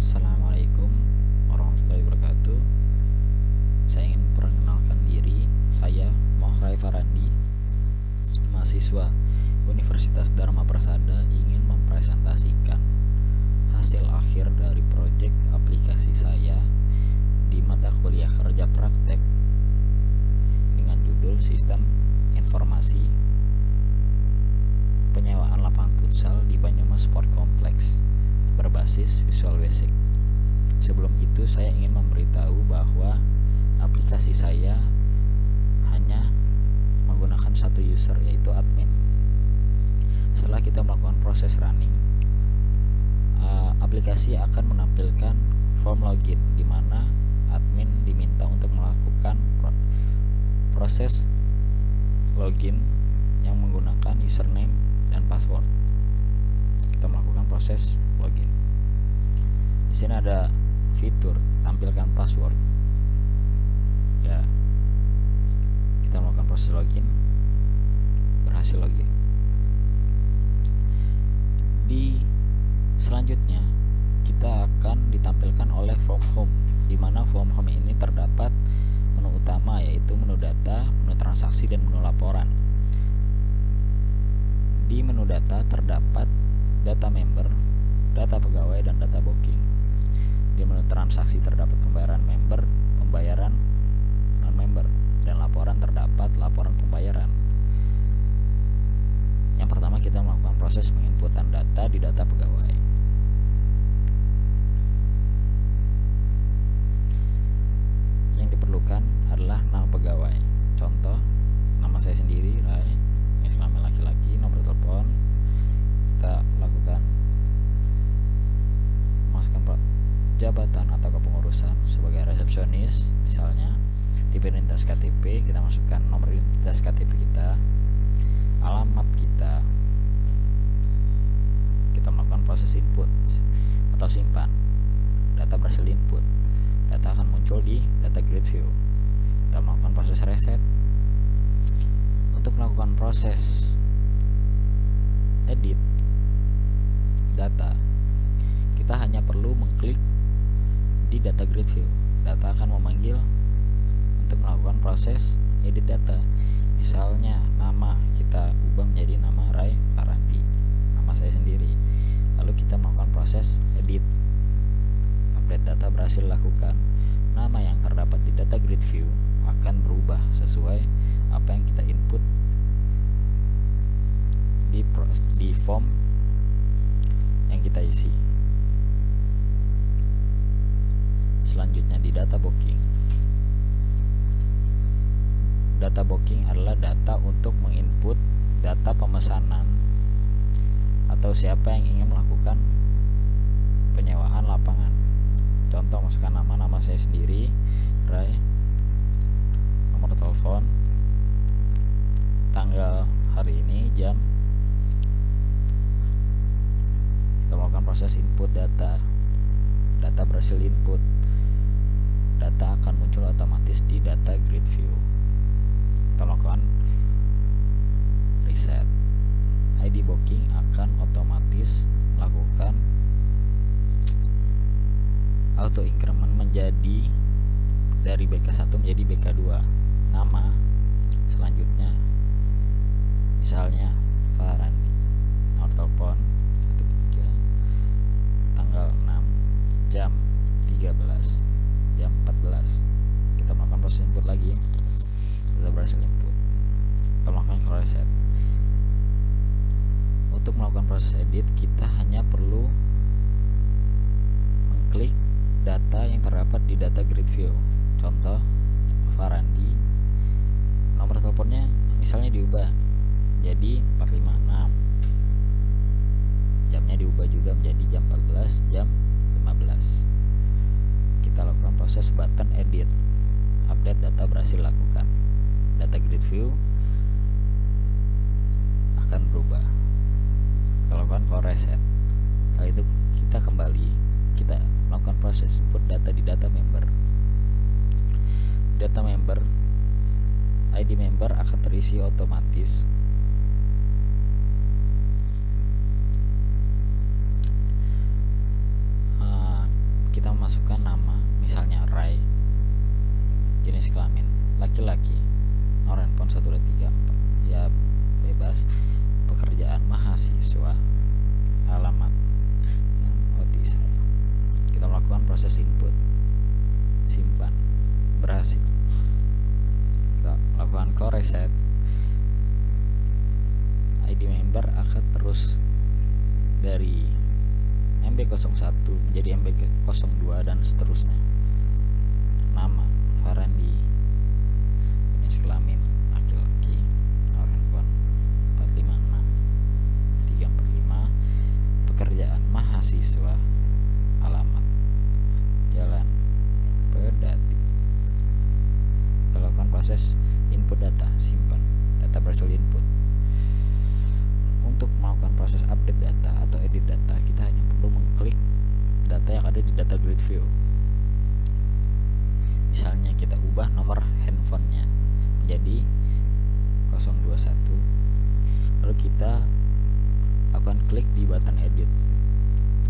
Assalamualaikum warahmatullahi wabarakatuh. Saya ingin memperkenalkan diri. Saya Mohrai Farandi, mahasiswa Universitas Dharma Persada, ingin mempresentasikan hasil akhir dari proyek aplikasi saya di mata kuliah kerja praktek dengan judul Sistem Informasi Penyewaan Lapangan Futsal di Banyumas Sport Complex berbasis Visual Basic. Sebelum itu saya ingin memberitahu bahwa aplikasi saya hanya menggunakan satu user, yaitu admin. Setelah kita melakukan proses running, aplikasi akan menampilkan form login di mana admin diminta untuk melakukan proses login yang menggunakan username dan password. Kita melakukan proses login. Di sini ada fitur tampilkan password. Ya, kita melakukan proses login, berhasil login. Di selanjutnya kita akan ditampilkan oleh form home, di mana form home ini terdapat menu utama, yaitu menu data, menu transaksi, dan menu laporan. Di menu data terdapat data member, data pegawai, dan data booking. Di menu transaksi terdapat pembayaran member, pembayaran non-member, dan laporan terdapat laporan pembayaran. Yang pertama, kita melakukan proses penginputan data di data pegawai. Yang diperlukan adalah nama pegawai. Contoh, nama saya sendiri, Rai, kelamin laki-laki, nomor telepon. Kita lakukan masukkan jabatan atau kepengurusan sebagai resepsionis, misalnya tipe identitas KTP, kita masukkan nomor identitas KTP kita, alamat kita melakukan proses input atau simpan. Data berhasil input, data akan muncul di data grid view. Kita melakukan proses reset. Untuk melakukan proses edit data, kita hanya perlu mengklik di data grid view. Data akan memanggil untuk melakukan proses edit data. Misalnya nama kita ubah menjadi nama Rai Farandi, nama saya sendiri. Lalu kita melakukan proses edit. Update data berhasil dilakukan. Nama yang terdapat di data grid view akan berubah sesuai apa yang kita input di form yang kita isi. Selanjutnya di data booking. Data booking adalah data untuk menginput data pemesanan atau siapa yang ingin melakukan penyewaan lapangan. Contoh, masukkan nama saya sendiri, Rai, nomor telepon, tanggal hari ini, jam. Kita melakukan proses input data. Data berhasil input. Data akan muncul otomatis di data grid view. Kita melakukan reset. ID booking akan otomatis melakukan auto increment menjadi dari BK1 menjadi BK2. Nama selanjutnya misalnya Farandi, nomor telepon 13, tanggal 6, jam 13, jam 14. Kita melakukan proses input lagi. Kita berhasil input. Kita melakukan reset. Untuk melakukan proses edit, kita hanya perlu mengklik data yang terdapat di data grid view. Contoh, Farandi, nomor teleponnya misalnya diubah jadi 456. Jamnya diubah juga menjadi jam 14, jam 15. Kita lakukan proses button edit. Update data berhasil dilakukan. Data grid view akan berubah. Kita lakukan call reset. Setelah itu kita kembali, kita melakukan proses input data di data member. Data member, ID member akan terisi otomatis. 2014, pekerjaan mahasiswa, alamat otis. Kita melakukan proses input, simpan, berhasil. Kita lakukan core reset, ID member akan terus dari MB01 menjadi MB02 dan seterusnya. Nama Farandi, jenis kelamin laki-laki, handphone 456 345, pekerjaan mahasiswa, alamat Jalan Pedati. Kita lakukan proses input data, simpan, data berhasil input. Untuk melakukan proses update data atau edit data, kita hanya perlu mengklik data yang ada di data grid view. Misalnya kita ubah nomor handphonenya menjadi 021, lalu kita lakukan klik di button edit.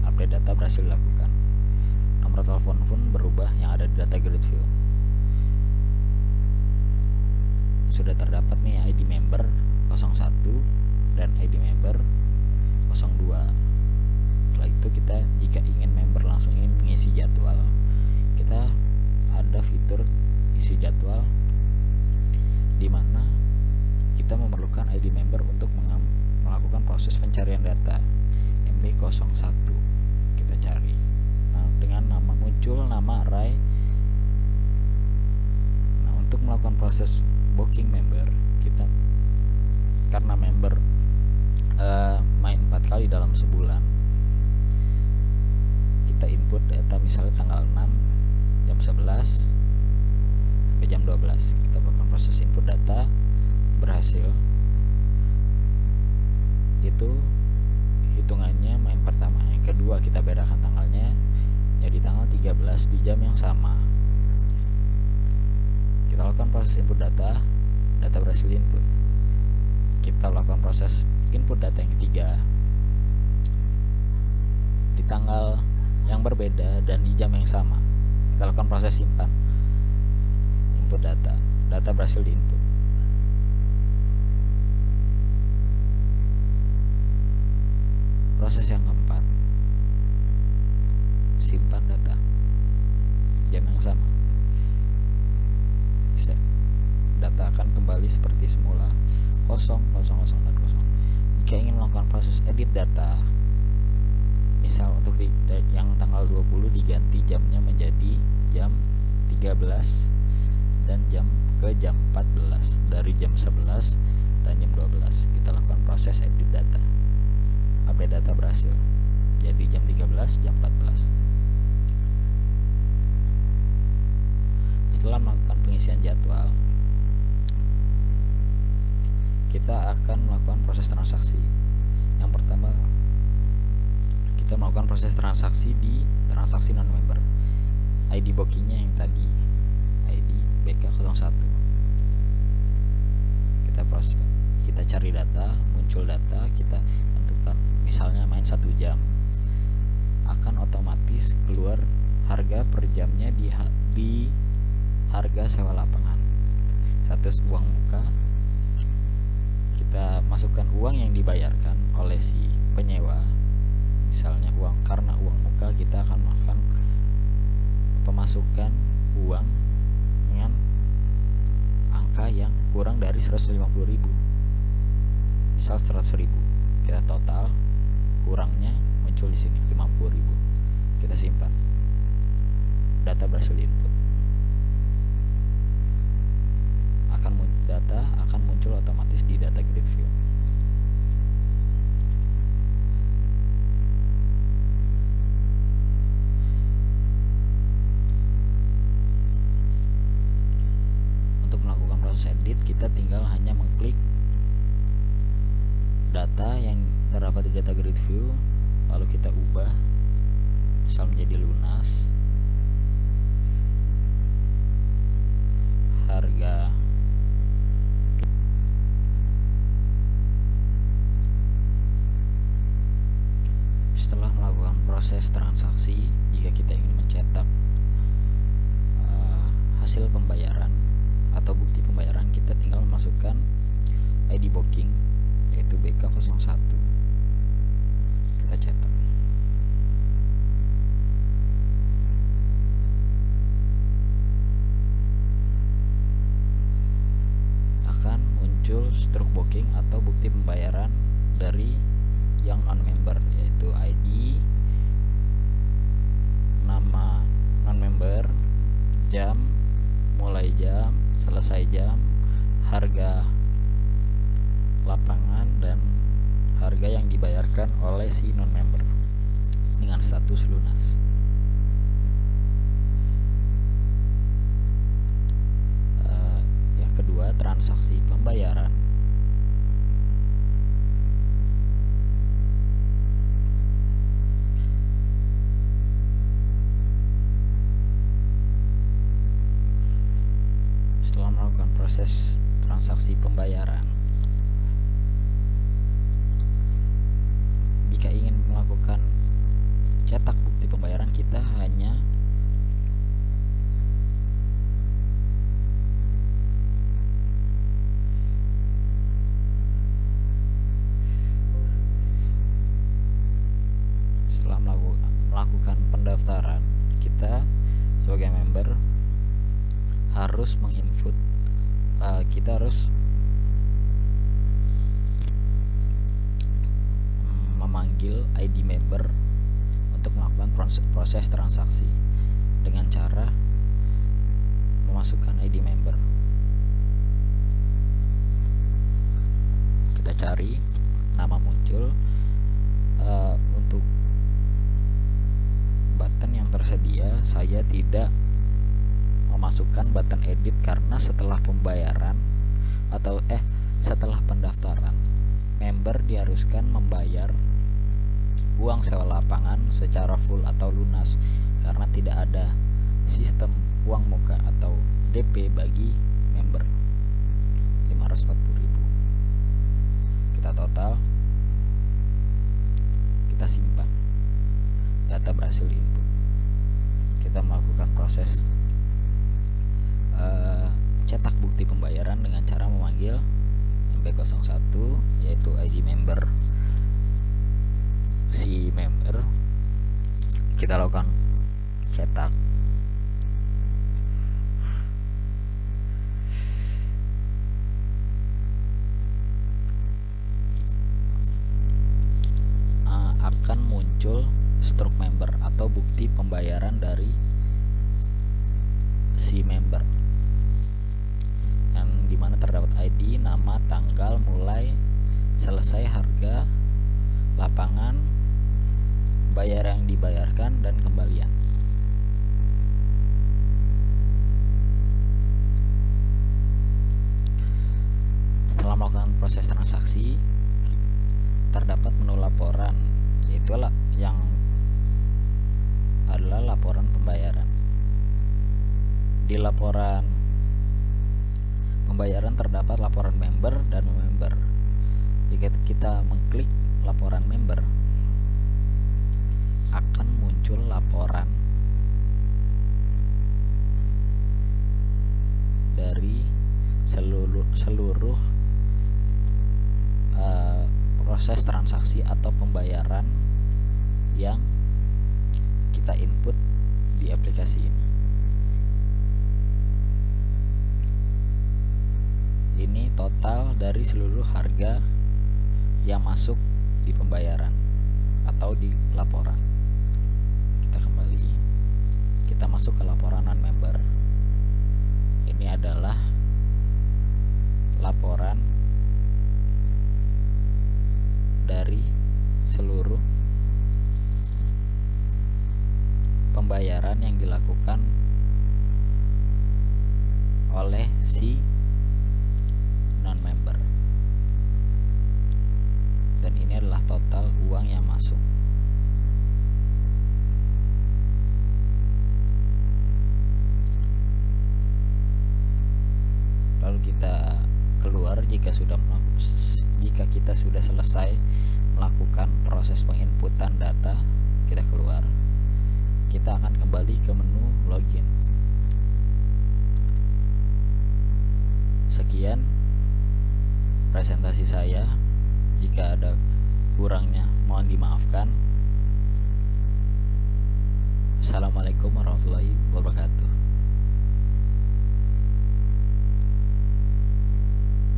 Update data berhasil dilakukan. Nomor telepon pun berubah yang ada di data grid view. Sudah terdapat nih ID member 01 dan ID member 02. Setelah itu kita jika ingin member langsung ingin mengisi jadwal, kita ada fitur isi jadwal di mana kita memerlukan ID member untuk melakukan proses pencarian data MB01. Kita cari dengan nama muncul nama array. Nah, untuk melakukan proses booking member, kita karena member main 4 kali dalam sebulan, kita input data misalnya tanggal 6 jam 11 sampai jam 12. Kita melakukan proses input data, berhasil. Itu hitungannya main pertama. Yang kedua, kita bedakan tanggalnya jadi tanggal 13 di jam yang sama. Kita lakukan proses input data, data berhasil input. Kita lakukan proses input data yang ketiga di tanggal yang berbeda dan di jam yang sama. Kita lakukan proses simpan, input data, data berhasil diinput. Proses yang keempat, simpan data, jam yang sama. Data akan kembali seperti semula, 0, 0, 0, dan 0. Jika ingin melakukan proses edit data, misal untuk yang tanggal 20 diganti jamnya menjadi jam 13 dan jam 14 dari jam 11 dan jam 12. Kita lakukan proses edit data. Update data berhasil. Jadi jam 13, jam 14. Setelah melakukan pengisian jadwal, kita akan melakukan proses transaksi. Yang pertama, kita melakukan proses transaksi di transaksi non-member. ID bookingnya yang tadi, ID BK01. Kita cari data, muncul data, kita tentukan misalnya main 1 jam, akan otomatis keluar harga per jamnya di harga sewa lapangan. Status uang muka, kita masukkan uang yang dibayarkan oleh si penyewa. Misalnya karena uang muka, kita akan melakukan pemasukan uang dengan angka yang kurang dari 150.000. Misal 100.000, kita total kurangnya muncul di sini 50.000. Kita simpan, data berhasil input. Data akan muncul otomatis di data grid view. Untuk melakukan proses edit, kita tinggal hanya mengklik data yang terdapat di data grid view, lalu kita ubah misal menjadi lunas, harga setelah melakukan proses transaksi. Jika kita ingin mencetak hasil pembayaran atau bukti pembayaran, kita tinggal memasukkan ID booking dilakukan oleh si non-member dengan status lunas. Yang kedua, transaksi pembayaran. Setelah melakukan proses transaksi pembayaran, jika ingin melakukan cetak bukti pembayaran, kita hanya setelah melakukan pendaftaran, kita sebagai member harus menginput, kita harus memanggil ID member untuk melakukan proses transaksi dengan cara memasukkan ID member. Kita cari, nama muncul, untuk button yang tersedia saya tidak memasukkan button edit karena setelah pembayaran atau setelah pendaftaran, member diharuskan membayar uang sewa lapangan secara full atau lunas karena tidak ada sistem uang muka atau DP bagi member. 540.000 kita total, kita simpan, data berhasil input. Kita melakukan proses cetak bukti pembayaran dengan cara memanggil MB01, yaitu ID member si member. Kita lakukan cetak, akan muncul struk member atau bukti pembayaran dari si member, yang dimana terdapat ID, nama, tanggal, mulai, selesai, harga, lapangan, bayar yang dibayarkan, dan kembalian. Setelah melakukan proses transaksi, terdapat menu laporan, yaitu yang adalah laporan pembayaran. Di laporan pembayaran terdapat laporan member dan member. Jika kita mengklik laporan member, akan muncul laporan dari seluruh proses transaksi atau pembayaran yang kita input di aplikasi ini. Ini total dari seluruh harga yang masuk di pembayaran atau di laporan. Kita kembali, kita masuk ke laporan non-member. Ini adalah laporan dari seluruh pembayaran yang dilakukan oleh si non-member, dan ini adalah total uang yang masuk. Lalu kita keluar jika kita sudah selesai melakukan proses penginputan data. Kita keluar, kita akan kembali ke menu login. Sekian presentasi saya. Jika ada kurangnya mohon dimaafkan. Assalamualaikum warahmatullahi wabarakatuh.